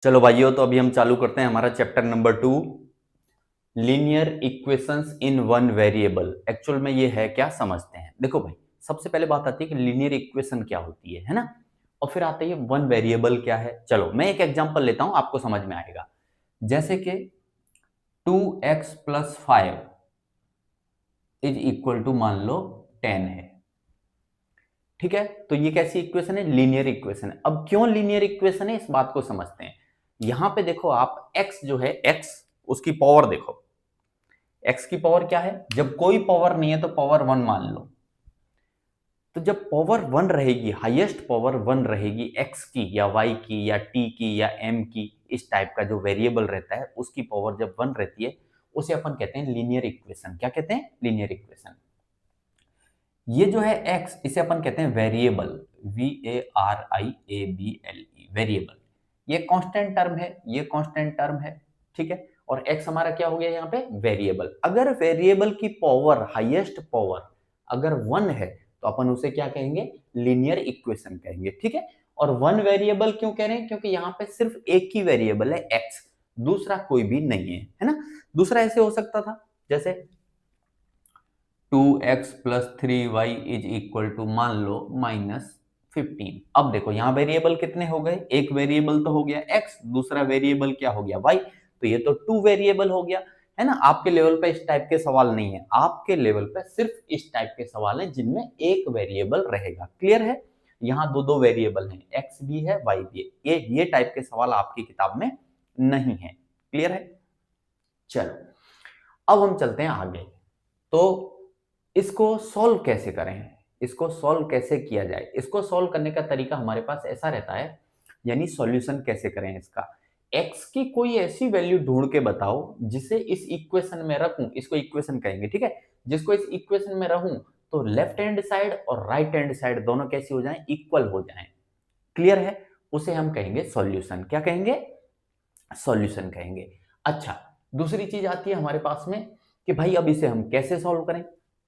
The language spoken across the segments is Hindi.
चलो भाइयों, तो अभी हम चालू करते हैं हमारा chapter number 2, linear equations in one variable. Actual में ये है क्या, समझते हैं। देखो भाई, सबसे पहले बात आती है कि लीनियर इक्वेशन क्या होती है ना, और फिर आते हैं वन वेरिएबल क्या है। चलो मैं एक एग्जांपल लेता हूं, आपको समझ में आएगा। जैसे कि 2x plus 5 is equal to मान लो 10 है। ठीक है, तो ये कैसी इक्वेशन है, लीनियर इक्वेशन है। अब क्यों लीनियर इक्वेशन है, इस बात को समझते हैं। यहां पे देखो आप, x जो है, x उसकी पावर देखो। x की पावर क्या है, जब कोई पावर नहीं है तो पावर 1 मान लो। तो जब पावर 1 रहेगी, हाईएस्ट पावर 1 रहेगी x की या y की या t की या m की, इस टाइप का जो वेरिएबल रहता है उसकी पावर जब 1 रहती है, उसे अपन कहते हैं लीनियर इक्वेशन। क्या कहते हैं, लीनियर इक्वेशन। ये जो है x, इसे अपन कहते हैं वेरिएबल, VARIABLE, वेरिएबल। ये कांस्टेंट टर्म है, ये कांस्टेंट टर्म है। ठीक है, और x हमारा क्या हो गया यहाँ पे, वेरिएबल। अगर वेरिएबल की पावर, हाईएस्ट पावर अगर 1 है तो अपन उसे क्या कहेंगे, लीनियर इक्वेशन कहेंगे। ठीक है, और वन वेरिएबल क्यों कह रहे हैं, क्योंकि यहाँ पे सिर्फ एक ही वेरिएबल है x, दूसरा कोई भी नहीं है ना। दूसरा ऐसे हो सकता था, जैसे 2x plus 3y is equal to मान लो -15। अब देखो यहाँ वेरिएबल कितने हो गए, एक वेरिएबल तो हो गया x, दूसरा वेरिएबल क्या हो गया, y। तो ये तो 2 वेरिएबल हो गया है ना। आपके लेवल पे इस टाइप के सवाल नहीं है, आपके लेवल पे सिर्फ इस टाइप के सवाल हैं जिनमें एक वेरिएबल रहेगा। क्लियर है, यहाँ दो दो वेरिएबल हैं, x भी है y भी है। ये टाइप के सवाल आपकी किताब में नहीं है। क्लियर है, चलो अब हम चलते हैं आगे। तो इसको सॉल्व कैसे करें, इसको सॉल्व कैसे किया जाए। इसको सॉल्व करने का तरीका हमारे पास ऐसा रहता है, यानी सॉल्यूशन कैसे करें इसका। x की कोई ऐसी वैल्यू ढूंढ के बताओ जिसे इस इक्वेशन में रखूं, इसको इक्वेशन कहेंगे। ठीक है, जिसको इस इक्वेशन में रहूं तो लेफ्ट हैंड साइड और राइट हैंड साइड दोनों कैसी हो जाएं, इक्वल हो जाएं। क्लियर है, उसे हम कहेंगे सॉल्यूशन। क्या कहेंगे, सॉल्यूशन कहेंगे। अच्छा, दूसरी चीज आती है हमारे पास में कि भाई अब इसे हम कैसे सॉल्व करें,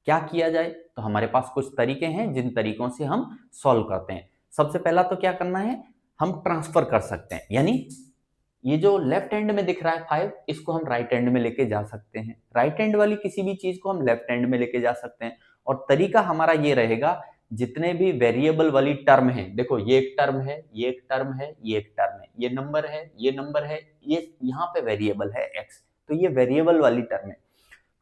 क्या किया जाए। तो हमारे पास कुछ तरीके हैं जिन तरीकों से हम सॉल्व करते हैं। सबसे पहला तो क्या करना है, हम ट्रांसफर कर सकते हैं, यानी ये जो लेफ्ट हैंड में दिख रहा है 5, इसको हम राइट हैंड में लेके जा सकते हैं। राइट हैंड वाली किसी भी चीज को हम लेफ्ट हैंड में लेके जा सकते हैं। और तरीका हमारा ये रहेगा, जितने भी वेरिएबल वाली टर्म है, देखो ये एक टर्म है, ये एक टर्म है, ये एक टर्म है, ये नंबर है, ये नंबर है, ये यहाँ पे वेरिएबल है x, तो ये वेरिएबल वाली टर्म है।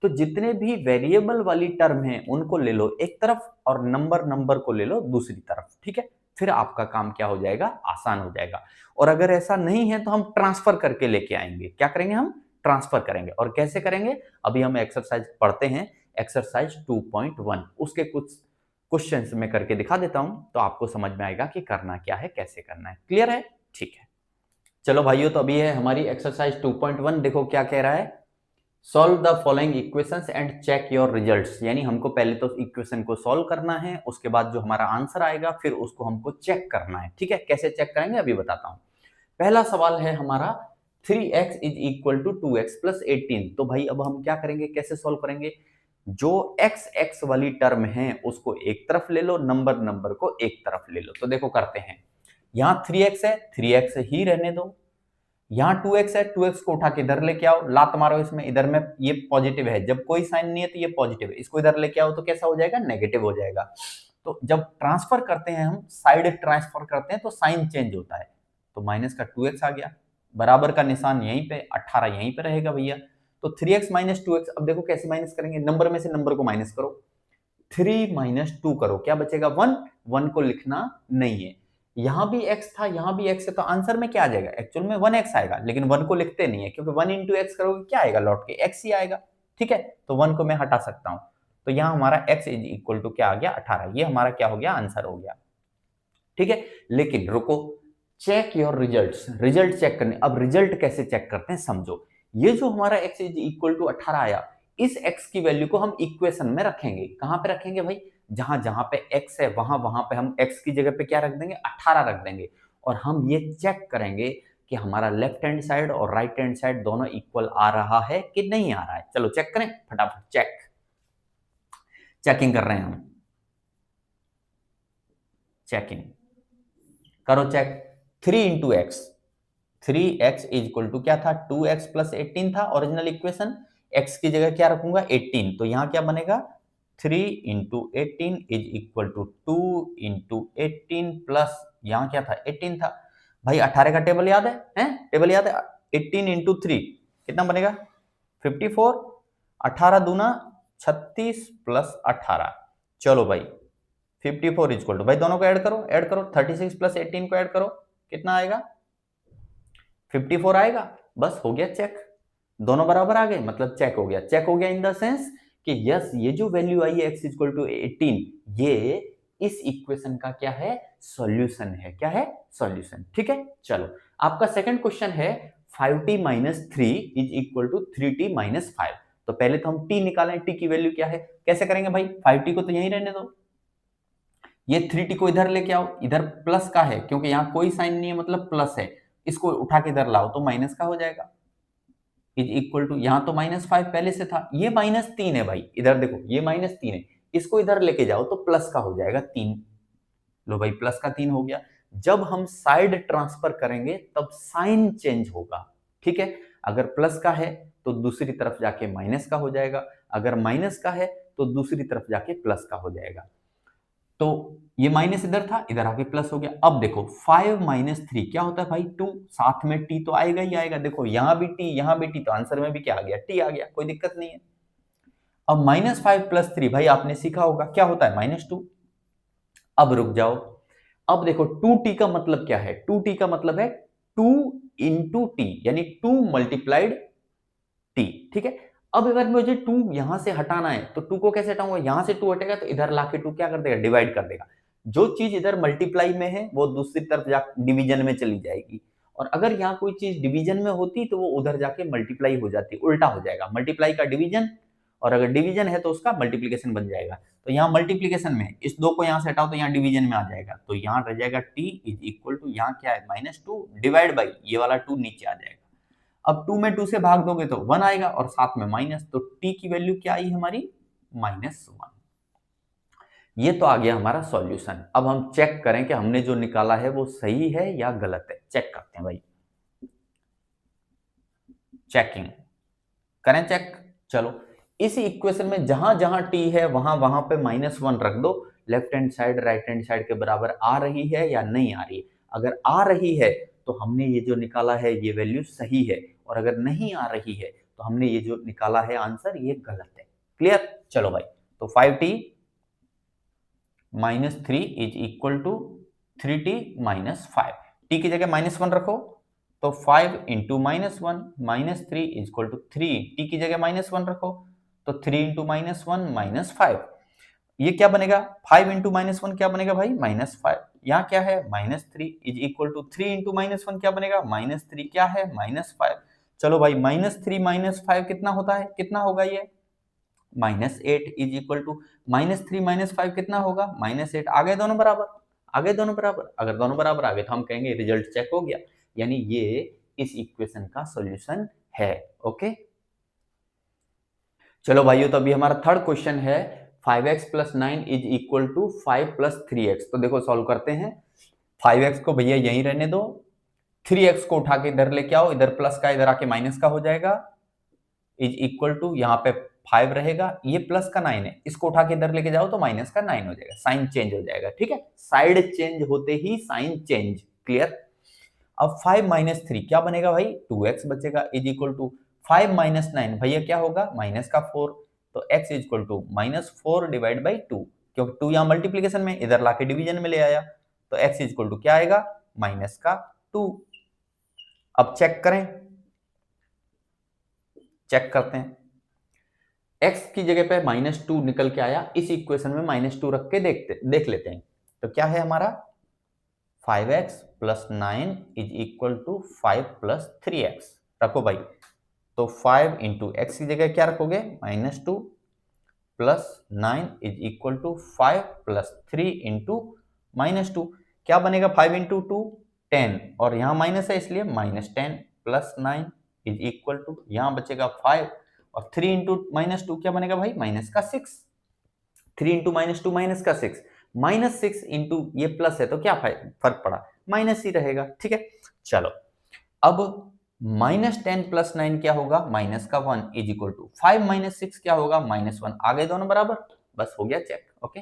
तो जितने भी वेरिएबल वाली टर्म हैं उनको ले लो एक तरफ और नंबर नंबर को ले लो दूसरी तरफ। ठीक है, फिर आपका काम क्या हो जाएगा, आसान हो जाएगा। और अगर ऐसा नहीं है तो हम ट्रांसफर करके लेके आएंगे। क्या करेंगे, हम ट्रांसफर करेंगे। और कैसे करेंगे, अभी हम एक्सरसाइज पढ़ते हैं, एक्सरसाइज 2.1, उसके कुछ क्वेश्चंस में करके दिखा देता हूं, तो आपको समझ में आएगा कि करना क्या है, कैसे करना है। क्लियर है, ठीक है। चलो भाइयों, तो अभी है हमारी एक्सरसाइज 2.1। देखो क्या कह रहा है, solve the following equations and check your results. यानी हमको पहले तो इक्वेशन को सॉल्व करना है, उसके बाद जो हमारा आंसर आएगा फिर उसको हमको चेक करना है। ठीक है, कैसे चेक करेंगे अभी बताता हूं। पहला सवाल है हमारा 3x is equal to 2x plus 18। तो भाई अब हम क्या करेंगे, कैसे सॉल्व करेंगे, जो x वाली टर्म है उसको एक तरफ ले लो, नंबर नंबर को एक तरफ ले लो। तो देखो करते हैं, यहाँ 3x है, 3x ही रहने दो। यहाँ 2x है, 2x को उठा के इधर लेके आओ, लात मारो इसमें, इधर में ये पॉजिटिव है, जब कोई साइन नहीं है तो ये पॉजिटिव है, इसको इधर लेके आओ तो कैसा हो जाएगा, नेगेटिव हो जाएगा। तो जब ट्रांसफर करते हैं, हम साइड ट्रांसफर करते हैं तो साइन चेंज होता है। तो माइनस का 2x आ गया, बराबर का निशान यहीं पे, 18 यहीं पे रहेगा भैया। तो 3x माइनस 2x, अब देखो कैसे माइनस करेंगे, नंबर में से नंबर को माइनस करो, 3 माइनस 2 करो, क्या बचेगा 1, 1 को लिखना नहीं है। यहां भी x था, यहां भी x है, तो आंसर में क्या आ जाएगा, एक्चुअल में 1x आएगा, लेकिन 1 को लिखते नहीं है क्योंकि 1 इंटू एक्स करोगे क्या आएगा, लौट के x ही आएगा। ठीक है, तो 1 को मैं हटा सकता हूं। तो यहां हमारा x इज इक्वल टू क्या आ गया, 18। ये हमारा क्या हो गया, आंसर हो गया। ठीक है, लेकिन रुको, check your results, result check करने। अब रिजल्ट कैसे चेक करते हैं समझो। ये जो हमारा x इज इक्वल टू 18 आया, इस x की वैल्यू को हम इक्वेशन में रखेंगे। कहां पे रखेंगे भाई, जहां जहां पे x है वहां वहां पे हम x की जगह पे क्या रख देंगे, 18 रख देंगे। और हम ये चेक करेंगे कि हमारा लेफ्ट हैंड साइड और राइट हैंड साइड दोनों इक्वल आ रहा है कि नहीं आ रहा है। चलो चेक करें फटाफट, चेकिंग कर रहे हैं हम, चेकिंग करो, check. 3 into X, 3x is equal to क्या था, 2x प्लस 18 था ओरिजिनल इक्वेशन, x की जगह क्या रखूंगा 18, तो यहाँ क्या बनेगा 3 into 18 is equal to 2 into 18 plus यहाँ क्या था 18 था। भाई 18 का टेबल याद है टेबल याद है, 18 इंटू 3 कितना बनेगा 54, 18 दूना 36 प्लस 18, चलो भाई 54 इज इक्वल टू, भाई दोनों को ऐड करो 36 प्लस 18 को ऐड करो कितना आएगा 54 आएगा, बस हो गया चेक, दोनों बराबर आ गए, मतलब चेक हो गया इन द सेंस कि यस ये जो वैल्यू आई है x इक्वल टू 18 ये इस इक्वेशन का क्या है सॉल्यूशन है, क्या है सॉल्यूशन, ठीक है। चलो आपका सेकंड क्वेश्चन है 5t minus 3 is equal to 3t minus 5, तो पहले तो हम t निकालें, t की वैल्यू क्या है, कैसे करेंगे भाई 5t को तो यहीं रहने दो, ये 3t को इधर लेके आओ, इधर प्लस का है क्योंकि यहाँ कोई साइन नहीं है मतलब प्लस है, इसको उठा के इधर लाओ तो माइनस का हो जाएगा, इज इक्वल टू यहाँ तो -5 पहले से था, ये -3 है भाई, इधर देखो ये -3 है, इसको इधर लेके जाओ तो प्लस का हो जाएगा 3, लो भाई प्लस का 3 हो गया। जब हम साइड ट्रांसफर करेंगे तब साइन चेंज होगा, ठीक है, अगर प्लस का है तो दूसरी तरफ जाके माइनस का हो जाएगा, अगर माइनस का है तो दूसरी तरफ जाके प्लस का हो जाएगा, तो ये माइनस इधर था इधर आके प्लस हो गया। अब देखो 5 माइनस 3 क्या होता है भाई 2, साथ में t तो आएगा ही आएगा, देखो यहाँ भी t यहाँ भी t, तो आंसर में भी क्या आ गया t आ गया, कोई दिक्कत नहीं है। अब -5 प्लस 3 भाई आपने सीखा होगा क्या होता है -2, अब रुक जाओ, अब देखो 2t का मतलब क्या है, 2t का मतलब है 2 इंटू टी यानी 2 मल्टीप्लाइड t, ठीक है। अब अगर मुझे 2 यहां से हटाना है तो 2 को कैसे हटाऊंगा, यहां से 2 हटेगा तो इधर लाके 2 क्या कर देगा डिवाइड कर देगा, जो चीज इधर मल्टीप्लाई में है वो दूसरी तरफ जा डिवीजन में चली जाएगी, और अगर यहाँ कोई चीज डिवीजन में होती तो वो उधर जाके मल्टीप्लाई हो जाती, उल्टा हो जाएगा, मल्टीप्लाई का डिवीजन और अगर डिवीजन है तो उसका मल्टीप्लीकेशन बन जाएगा, तो यहाँ मल्टीप्लीकेशन में इस 2 को यहाँ से हटाओ तो यहाँ डिवीजन में आ जाएगा, तो यहाँ रह जाएगा t इज इक्वल टू यहाँ क्या है -2 डिवाइड बाई ये वाला 2 नीचे आ जाएगा। अब 2 में 2 से भाग दोगे तो 1 आएगा और साथ में माइनस, तो t की वैल्यू क्या आई हमारी -1, ये तो आ गया हमारा सॉल्यूशन। अब हम चेक करें कि हमने जो निकाला है वो सही है या गलत है, चेक करते हैं भाई, चेकिंग करें चेक। चलो इसी इक्वेशन में जहां जहां t है वहां वहां पे -1 रख दो, left hand side right hand side के बराबर आ रही है या नहीं आ रही है, अगर आ रही है तो हमने ये जो निकाला है ये वैल्यू सही है, और अगर नहीं आ रही है तो हमने ये जो निकाला है आंसर ये गलत है, क्लियर। चलो भाई तो 5t minus 3 is equal to 3t minus 5, t की जगह -1 रखो तो 5 into -1 -3 is equal to 3, t की जगह -1 रखो तो 3 इंटू -1 -5, ये क्या बनेगा 5 इंटू -1 क्या बनेगा भाई -5, यहाँ क्या है -3 इज इक्वल टू 3 इंटू -1 क्या बनेगा -3 क्या है -5, चलो भाई -3 -5 कितना होता है, कितना होगा ये -8 इज इक्वल टू -3 -5 कितना होगा -8, आ गए दोनों बराबर, आ गए दोनों बराबर, अगर दोनों बराबर आ गए तो हम कहेंगे रिजल्ट चेक हो गया, यानी ये इस इक्वेशन का सॉल्यूशन है, ओके। चलो भाइयों तो अभी हमारा थर्ड क्वेश्चन है 5x plus 9 is equal to 5 plus 3x, तो देखो सॉल्व करते हैं, 5x को भैया यहीं रहने दो, 3x को उठा के इधर लेके आओ, इधर प्लस का इधर आके माइनस का हो जाएगा, इज इक्वल टू यहाँ पे 5 रहेगा, ये प्लस का 9 है, इसको उठा के इधर लेके जाओ तो माइनस का 9 हो जाएगा, साइन चेंज हो जाएगा, ठीक है, साइड चेंज होते ही साइन चेंज, क्लियर। अब 5 माइनस 3 क्या बनेगा भाई 2x बचेगा, इज इक्वल टू 5 माइनस 9 भैया क्या होगा माइनस का 4, तो x is equal to -4 divide by 2, क्योंकि 2 यहाँ मल्टीप्लीकेशन में इधर लाके डिवीजन में ले आया, तो x इज इक्वल टू क्या आएगा माइनस का 2। अब चेक करें, चेक करते हैं, x की जगह पे -2 निकल के आया, इस इक्वेशन में -2 रख के देख लेते हैं, तो क्या है हमारा 5x plus 9 is equal to 5 plus 3x, रखो भाई, तो 5 इंटू एक्स की जगह क्या रखोगे -2 plus 9 is equal to 5 plus 3 into -2, क्या बनेगा 5 इंटू 2 10, और यहाँ माइनस है इसलिए -10 प्लस 9 इज इक्वल टू यहाँ बचेगा 5, और 3 इंटू -2 क्या बनेगा भाई माइनस का 6, 3 इंटू -2 माइनस का 6, -6 इंटू ये प्लस है तो क्या फर्क पड़ा माइनस ही रहेगा, ठीक है। चलो अब -10 + 9 क्या होगा, -1 इज इक्वल टू 5 - 6 क्या होगा, -1। आ गए दोनों बराबर, बस हो गया चेक। ओके,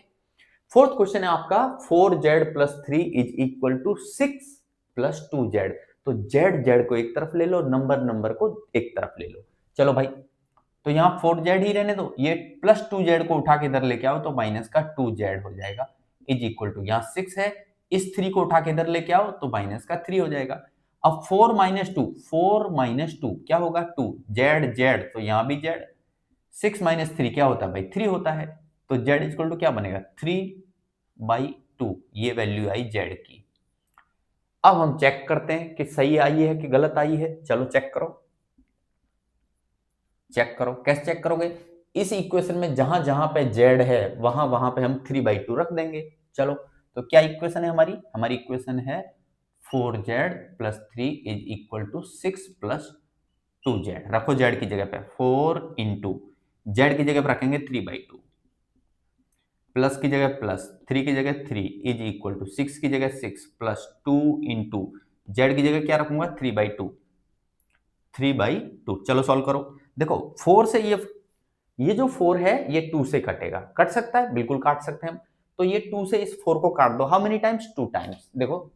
फोर्थ क्वेश्चन है आपका 4z + 3 is equal to 6 + 2z। तो z को एक तरफ ले लो, नंबर को एक तरफ ले लो। चलो भाई, तो यहाँ 4z ही रहने दो, ये +2z को उठा के इधर लेके आओ तो -2z हो जाएगा, इज इक्वल टू यहाँ 6 है, इस 3 को उठा के इधर लेके आओ तो -3 हो जाएगा। अब 4 - 2 क्या होगा, 2 z, तो यहाँ भी z। 6 - 3 क्या होता है भाई, 3 होता है, तो z इक्वल टू क्या बनेगा, 3/2। ये वैल्यू आई z की। अब हम चेक करते हैं कि सही आई है कि गलत आई है। चलो चेक करो, कैसे चेक करोगे, इस इक्वेशन में जहां जहां पे z है वहां वहां पे हम 3/2 रख देंगे। चलो, तो क्या इक्वेशन है हमारी इक्वेशन है 4z + 3 is equal to 6 + 2z। रखो z की जगह पे 4 इंटू z की जगह पे रखेंगे 3/2, प्लस की जगह प्लस, 3 की जगह 3 इज इक्वल टू 6 की जगह 6 + 2 इंटू z की जगह क्या रखूंगा, 3/2। चलो सॉल्व करो। देखो 4 से ये जो 4 है ये 2 से कटेगा, कट सकता है, बिल्कुल काट सकते हैं हम। तो ये 2 से इस 4 को काट दो। How many times, 2 times. देखो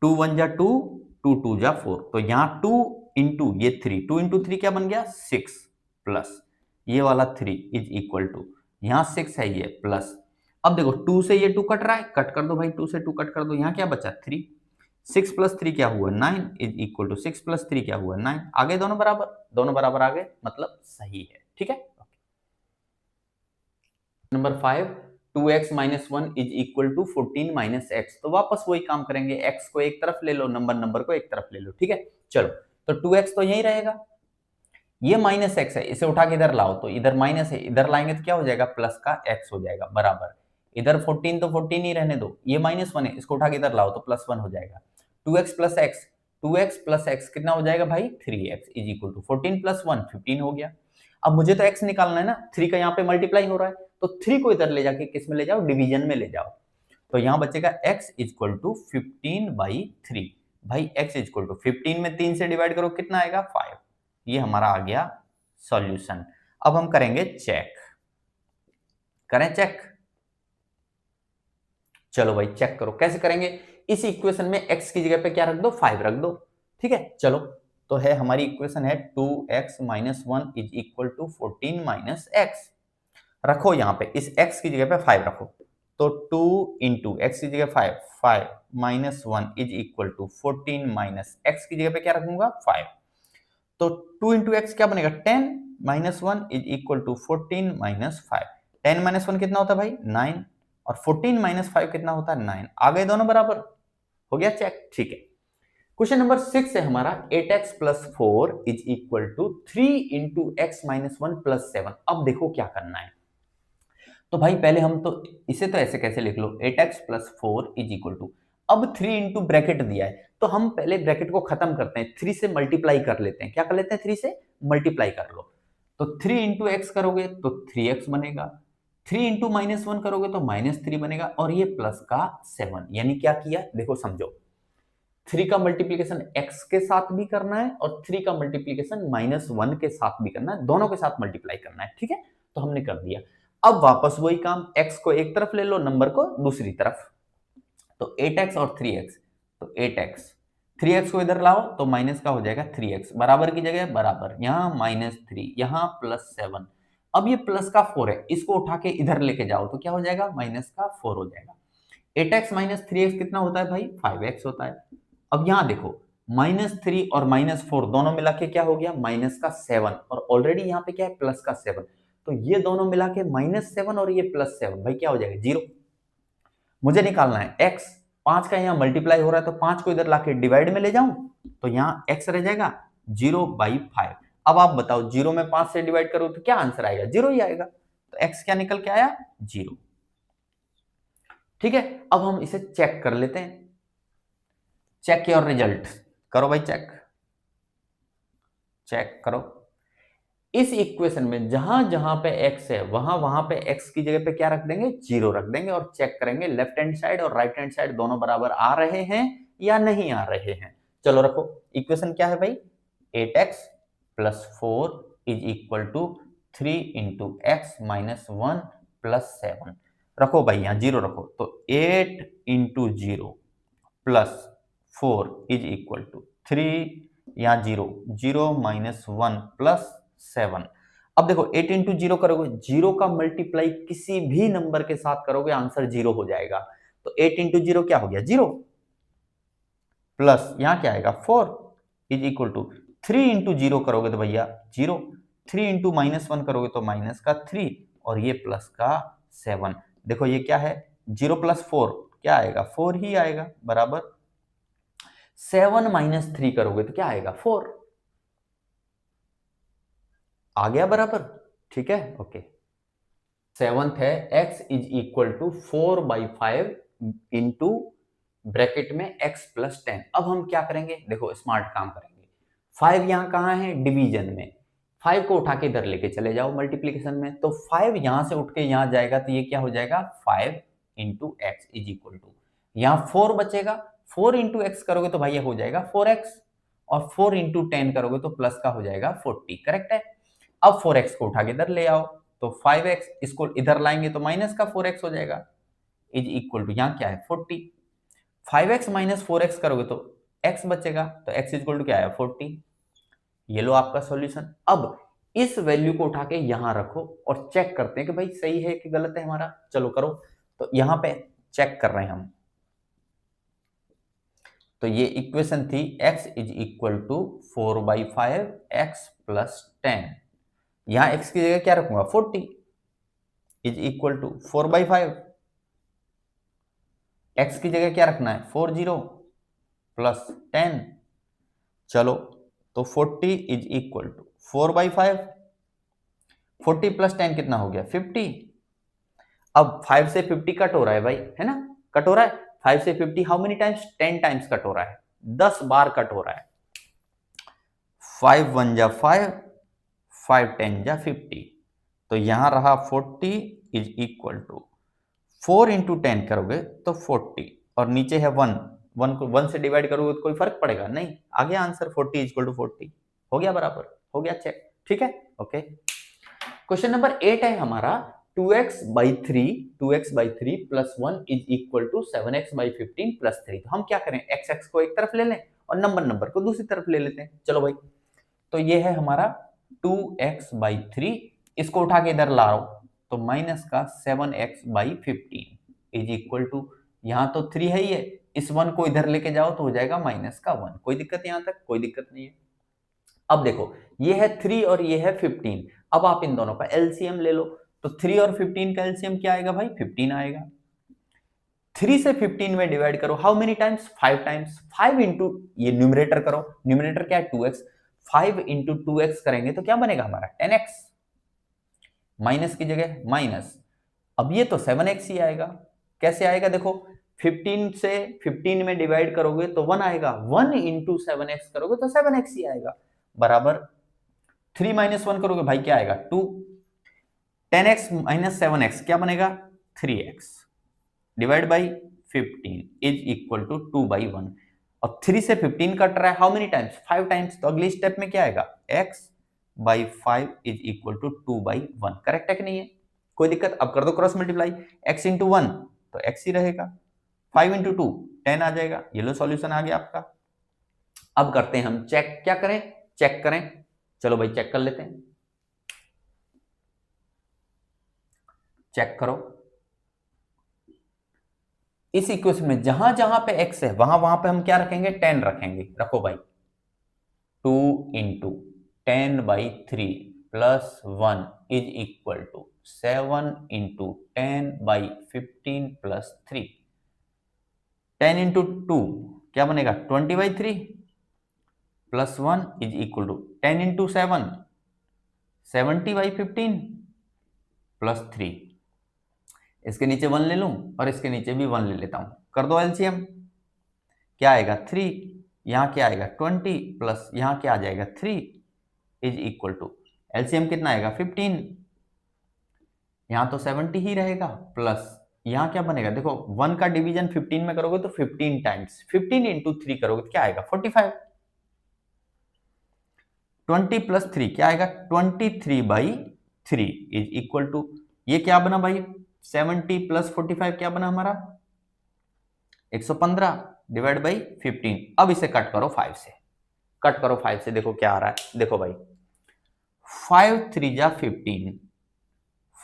2 1 जा 2, 2 2 जा 4, तो यहाँ 2 इंटू ये 3, 2 इंटू 3 क्या बन गया, 6 प्लस ये वाला 3 इज इक्वल टू यहाँ 6 है ये प्लस। अब देखो 2 से ये 2 कट रहा है, कट कर दो भाई, 2 से 2 कट कर दो, यहाँ क्या बचा 3। 6 + 3 क्या हुआ, 9 इज इक्वल टू 6 + 3 क्या हुआ, 9। आगे दोनों बराबर आ गए, मतलब सही है। ठीक है, number 5 2x - 1 is equal to 14 - x। तो वापस वही काम करेंगे, x को एक तरफ ले लो, नंबर को एक तरफ ले लो। ठीक है, चलो, तो 2x तो यही रहेगा, ये -x है, इसे उठा के इधर लाओ तो इधर माइनस है, इधर लाएंगे तो क्या हो जाएगा, प्लस का x हो जाएगा बराबर। इधर 14 तो 14 ही रहने दो, ये -1 है, इसको उठा के इधर लाओ तो +1 हो जाएगा। 2x + x, 2x + x कितना हो जाएगा भाई, 3x इज इक्वल टू 14 + 1 15 हो गया। अब मुझे तो x निकालना है ना, 3 का यहाँ पे मल्टीप्लाई हो रहा है, तो 3 को इधर ले जाके किस में ले जाओ, डिवीजन में ले जाओ। तो यहाँ बचेगा x इक्वल टू 15/3। भाई x इक्वल टू 15 में 3 से डिवाइड करो कितना आएगा, 5। ये हमारा आ गया सॉल्यूशन। अब हम करेंगे चेक, करें चेक। चलो भाई चेक करो, कैसे करेंगे, इस इक्वेशन में x की जगह पे क्या रख दो, 5 रख दो। ठीक है, चलो, तो है हमारी इक्वेशन है 2x - 1 is equal to 14 - x। रखो यहाँ पे इस x की जगह पे 5 रखो, तो 2 इंटू एक्स की जगह 5 - 1 इज इक्वल टू 14 - x की जगह पे क्या रखूंगा, 5। तो 2 इंटू एक्स क्या बनेगा, 10 - 1 इज इक्वल टू 14 - 5। 10 - 1 कितना होता है भाई, 9, और 14 - 5 कितना होता है, 9। आ गए दोनों बराबर, हो गया चेक। ठीक है, क्वेश्चन नंबर 6 है हमारा 8x + 4 is equal to 3 into x - 1 + 7। अब देखो क्या करना है, तो भाई पहले हम तो इसे तो ऐसे कैसे लिख लो, 8x + 4 इज इक्वल टू, अब 3 इंटू ब्रैकेट दिया है तो हम पहले ब्रैकेट को खत्म करते हैं, 3 से मल्टीप्लाई कर लेते हैं। क्या कर लेते हैं, 3 से मल्टीप्लाई कर लो, तो 3 इंटू एक्स करोगे तो 3x बनेगा, 3 इंटू -1 करोगे तो -3 बनेगा, और ये प्लस का 7। यानी क्या किया, देखो समझो, 3 का मल्टीप्लीकेशन x के साथ भी करना है और 3 का मल्टीप्लीकेशन -1 के साथ भी करना है, दोनों के साथ मल्टीप्लाई करना है। ठीक है, तो हमने कर दिया। अब वापस वही काम, x को एक तरफ ले लो, नंबर को दूसरी तरफ, तो 8x और 3x, तो 8x, 3x को इधर लाओ तो माइनस का हो जाएगा 3x, बराबर की जगह बराबर, यहाँ -3, यहाँ +7। अब ये प्लस का 4 है, इसको उठा के इधर लेके जाओ तो क्या हो जाएगा, -4 हो जाएगा। 8x - 3x कितना होता है भाई, 5x होता है। अब यहाँ देखो, -3 और -4 दोनों मिला के क्या हो गया, -7, और ऑलरेडी यहाँ पे क्या है, +7, तो ये दोनों मिला के -7 और ये +7, भाई क्या हो जाएगा, 0। मुझे निकालना है x, 5 का यहाँ मल्टीप्लाई हो रहा है तो 5 को इधर लाके डिवाइड में ले जाऊं तो यहाँ x रह जाएगा 0/5। अब आप बताओ 0 में 5 से डिवाइड करो तो क्या आंसर आएगा, 0 ही आएगा। तो x क्या निकल के आया, 0। ठीक है, अब हम इसे चेक कर लेते हैं, चेक योर रिजल्ट, करो भाई चेक करो। इस इक्वेशन में जहां जहां पे x है वहां पे x की जगह पे क्या रख देंगे, 0 रख देंगे, और चेक करेंगे लेफ्ट हैंड साइड और राइट हैंड साइड दोनों बराबर आ रहे हैं या नहीं आ रहे हैं। चलो रखो, इक्वेशन क्या है भाई, 8x plus 4 is equal to 3 into x minus 1 plus 7। रखो भाई यहाँ जीरो रखो, तो 8 into zero plus 4 is equal to 3, यहाँ जीरो, 0 माइनस 1 प्लस 7। अब देखो 8 इंटू जीरो करोगे, जीरो का मल्टीप्लाई किसी भी नंबर के साथ करोगे आंसर जीरो हो जाएगा। तो 8 इंटू जीरो क्या हो गया, जीरो, प्लस यहां क्या आएगा 4 is equal to 3 into zero करोगे तो भैया जीरो, 3 इंटू माइनस 1 करोगे तो माइनस का 3 और ये प्लस का 7। देखो ये क्या है, 0 प्लस 4 क्या आएगा, 4 ही आएगा, बराबर 7 माइनस 3 करोगे तो क्या आएगा 4, आ गया बराबर, ठीक है, ओके। सेवंथ है x is equal to 4/5 into bracket में x प्लस 10। अब हम क्या करेंगे, देखो स्मार्ट काम करेंगे, 5 यहां कहां है, डिवीजन में, 5 को उठा के इधर लेके चले जाओ मल्टीप्लीकेशन में, तो 5 यहां से उठ के यहां जाएगा तो ये क्या हो जाएगा 5 into x is equal to, यहां 4 बचेगा, 4 इंटू एक्स करोगे तो भाई ये हो जाएगा 4x, और 4 इंटू 10 करोगे तो प्लस का हो जाएगा 40, करेक्ट है। अब 4x को उठा के इधर ले आओ, तो 5x, इसको इधर लाएंगे तो माइनस का 4x हो जाएगा, इज इक्वल टू यहां क्या है 40, 5x माइनस 4x करोगे तो x बचेगा, तो x इक्वल टू क्या है 40। ये लो आपका सॉल्यूशन। अब इस वैल्यू को उठा के यहां रखो और चेक करते हैं कि भाई सही है कि गलत है हमारा, चलो करो। तो यहां पे चेक कर रहे हैं हम, तो ये इक्वेशन थी x is equal to 4/5 x plus 10, यहां x की जगह क्या रखूंगा 40 इज इक्वल टू 4/5, x की जगह क्या रखना है 40 प्लस 10, चलो तो 40 इज इक्वल टू 4/5, 40 प्लस 10 कितना हो गया 50। अब 5 से 50 कट हो रहा है भाई, है ना, कट हो रहा है 5 से 50, how many times, 10 times cut हो रहा है, 10 बार कट हो रहा है, 5 1 जा 5, 5 10 जा 50, तो यहां रहा 40 इज इक्वल टू 4 इंटू 10 करोगे तो 40, और नीचे है 1, 1 को 1 से डिवाइड करोगे तो कोई फर्क पड़ेगा नहीं, आ गया आंसर 40 इक्वल टू 40, हो गया बराबर, हो गया चेक, ठीक है, ओके। क्वेश्चन नंबर 8 है हमारा 2x/3 plus 1 is equal to 7x/15 plus 3। तो हम क्या करें, x को एक तरफ ले लें और नंबर को दूसरी तरफ ले लेते हैं, चलो भाई। तो ये है हमारा 2x/3, इसको उठा के इधर ला रहा हूं तो माइनस का 7x/15 इज इक्वल टू, यहां तो 3 है ही है, इस 1 को इधर लेके जाओ तो हो जाएगा माइनस का 1, कोई दिक्कत यहां तक, कोई दिक्कत नहीं है। अब देखो ये है 3 और ये है 15, अब आप इन दोनों का एलसीएम ले लो, तो 3 और 15 का एलसीएम क्या आएगा भाई 15 आएगा। 3 से 15 में डिवाइड करो, how many times 5 times, 5 into ये न्यूमरेटर करो, न्यूमरेटर क्या है 2x, 5 इंटू 2x करेंगे तो क्या बनेगा हमारा 10x, माइनस की जगह माइनस, अब ये तो 7x ही आएगा, कैसे आएगा देखो 15 से 15 में डिवाइड करोगे तो 1 आएगा, 1 इंटू 7x करोगे तो 7x ही आएगा, बराबर 3 माइनस 1 करोगे भाई क्या आएगा 2, 10x माइनस 7x क्या बनेगा 3x divide by 15 is equal to 2/1, और 3 से 15 कट रहा है हाउ मेनी टाइम्स 5 टाइम्स, तो अगली स्टेप में क्या आएगा x/5 is equal to 2/1, correct है कि नहीं है, कोई दिक्कत। अब कर दो क्रॉस मल्टीप्लाई, x इंटू 1 तो x ही रहेगा, 5 इंटू 2 10 आ जाएगा, ये लो सॉल्यूशन आ गया आपका। अब करते हैं हम चेक, क्या करें चेक करें, चलो भाई चेक कर लेते हैं, चेक करो इस इक्वेशन में जहां जहां पे x है वहां वहां पे हम क्या रखेंगे 10 रखेंगे, रखो भाई 2 into 10/3 plus 1 is equal to 7 into 10/15 plus 3, 10 into 2 क्या बनेगा 20/3 plus 1 is equal to 10 into 7 70/15 plus 3, इसके नीचे 1 ले लूं और इसके नीचे भी 1 ले लेता हूं, कर दो एलसीएम, क्या आएगा 3, यहां क्या आएगा 20 प्लस यहां क्या आ जाएगा 3 इज इक्वल टू, एलसीएम कितना आएगा 15, यहां तो 70 ही रहेगा प्लस यहाँ क्या बनेगा, देखो 1 का डिवीजन 15 में करोगे तो 15 टाइम्स, 15 इंटू 3 करोगे तो क्या आएगा 45, 20 प्लस 3 क्या आएगा 23/3 इज इक्वल टू, ये क्या बना भाई 70 प्लस 45 क्या बना हमारा 115 डिवाइड बाई 15। अब इसे कट करो 5 से, कट करो 5 से, देखो क्या आ रहा है, देखो भाई 5 3 जा 15,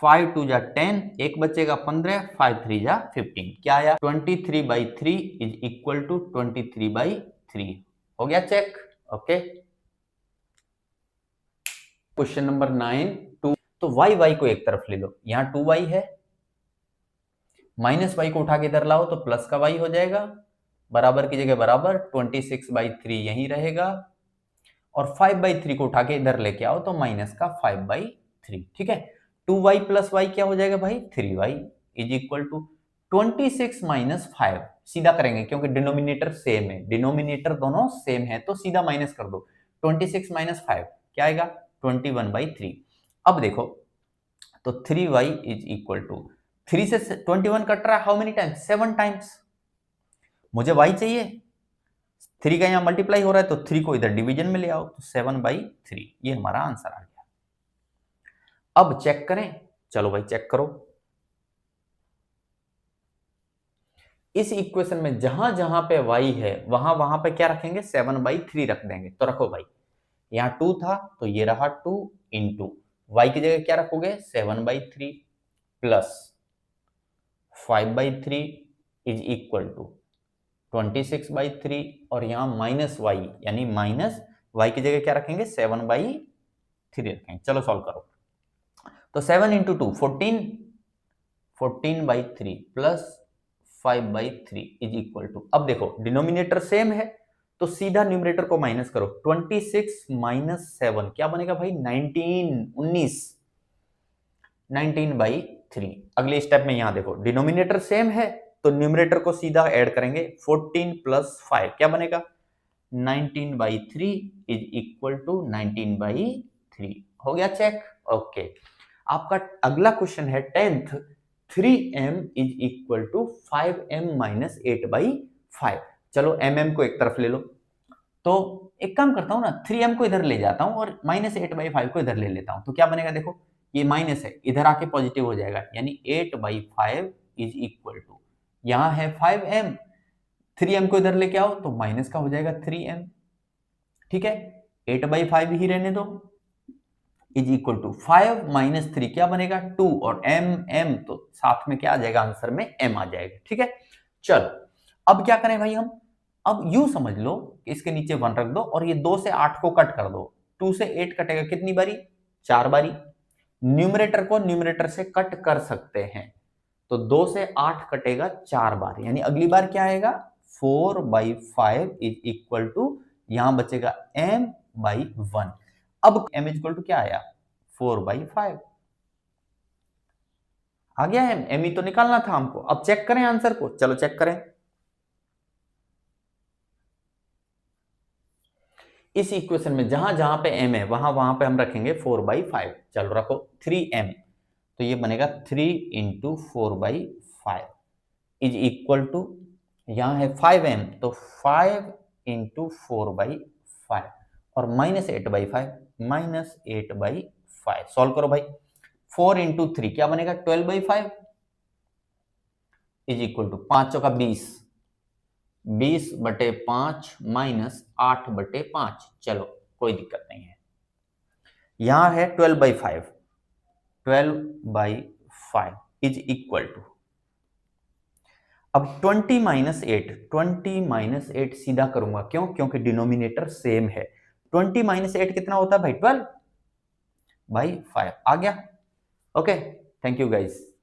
5 2 जा 10, एक बचेगा 15, 5 3 जा 15, क्या आया 23/3 इज इक्वल टू 23/3। हो गया चेक, ओके। क्वेश्चन नंबर 9 2, तो y को एक तरफ ले लो, यहां 2y है, माइनस y को उठा के इधर लाओ तो प्लस का y हो जाएगा, बराबर की जगह बराबर, 26/3 यहीं रहेगा, और 5/3 को उठा के इधर लेके आओ तो माइनस का 5/3, ठीक है। 2y प्लस y क्या हो जाएगा भाई 3y is equal to 26 minus 5, सीधा करेंगे क्योंकि डिनोमिनेटर सेम है, डिनोमिनेटर दोनों सेम है तो सीधा माइनस कर दो, 26 माइनस 5 क्या आएगा 21/3। अब देखो तो 3y इज इक्वल टू, 3 से 21 कट रहा है हाउ मेनी टाइम्स 7 टाइम्स, मुझे y चाहिए, 3 का यहां मल्टीप्लाई हो रहा है तो 3 को इधर डिवीजन में ले आओ तो 7/3, ये हमारा आंसर आ गया। अब चेक करें, चलो भाई चेक करो, इस इक्वेशन में जहां जहां पे y है वहां वहां पे क्या रखेंगे 7/3 रख देंगे, तो रखो भाई यहां 2 था तो ये रहा 2 इंटू y की जगह क्या रखोगे 7/3 प्लस 5/3 इज इक्वल टू 26/3, और यहां माइनस y यानी माइनस y की जगह क्या रखेंगे 7/3 रखेंगे। चलो सॉल्व करो, तो 7 into 2 14, 14/3 plus 5/3 is equal to, अब देखो डिनोमिनेटर सेम है तो सीधा न्यूमरेटर को माइनस करो, 26 माइनस 7 क्या बनेगा भाई 19, 19/3। अगले स्टेप में यहां देखो डिनोमिनेटर सेम है तो न्यूमरेटर को सीधा ऐड करेंगे, 14 प्लस 5 क्या बनेगा 19/3 इज इक्वल टू 19/3। हो गया चेक, ओके। आपका अगला क्वेश्चन है 10th, 3m is equal to 5m minus 8/5। चलो mm को एक तरफ ले लो, तो एक काम करता हूं ना 3m को इधर ले जाता हूं और माइनस 8/5 को इधर ले लेता हूं, तो क्या बनेगा देखो ये माइनस है इधर आके पॉजिटिव हो जाएगा, यानी 8/5 इज इक्वल टू, यहां है 5m, 3m को इधर लेके आओ तो माइनस का हो जाएगा 3m, ठीक है 8/5 ही रहने दो, इज इक्वल टू 5 माइनस 3 क्या बनेगा 2, और m तो साथ में क्या आ जाएगा आंसर में m आ जाएगा, ठीक है। चलो अब क्या करें भाई हम, अब यूं समझ लो इसके नीचे 1 रख दो और ये 2 से 8 को कट कर दो, 2 से 8 कटेगा कितनी बारी 4 बारी, न्यूमरेटर को न्यूमरेटर से कट कर सकते हैं तो 2 से 8 कटेगा 4 बार, यानी अगली बार क्या आएगा 4/5 इज इक्वल टू, यहां बचेगा m/1। अब m इज इक्वल टू क्या आया 4/5 आ गया है, m ही तो निकालना था हमको। अब चेक करें आंसर को, चलो चेक करें, इस इक्वेशन में जहां जहां पे m है वहां वहां पे हम रखेंगे 4/5। चलो रखो 3m, तो ये बनेगा 3 इंटू 4/5 इज इक्वल टू, यहां है 5m तो 5 इंटू 4/5 और माइनस 8/5, माइनस 8/5। सॉल्व करो भाई, 4 इंटू 3 क्या बनेगा 12/5 इज इक्वल टू 5 चौका 20, 20/5 माइनस 8/5। चलो कोई दिक्कत नहीं है, यहां है 12/5, 12/5 इज इक्वल टू, अब 20 माइनस 8, 20 माइनस 8 सीधा करूंगा, क्यों क्योंकि डिनोमिनेटर सेम है, 20 माइनस 8 कितना होता है भाई 12/5 आ गया, ओके। Thank you guys.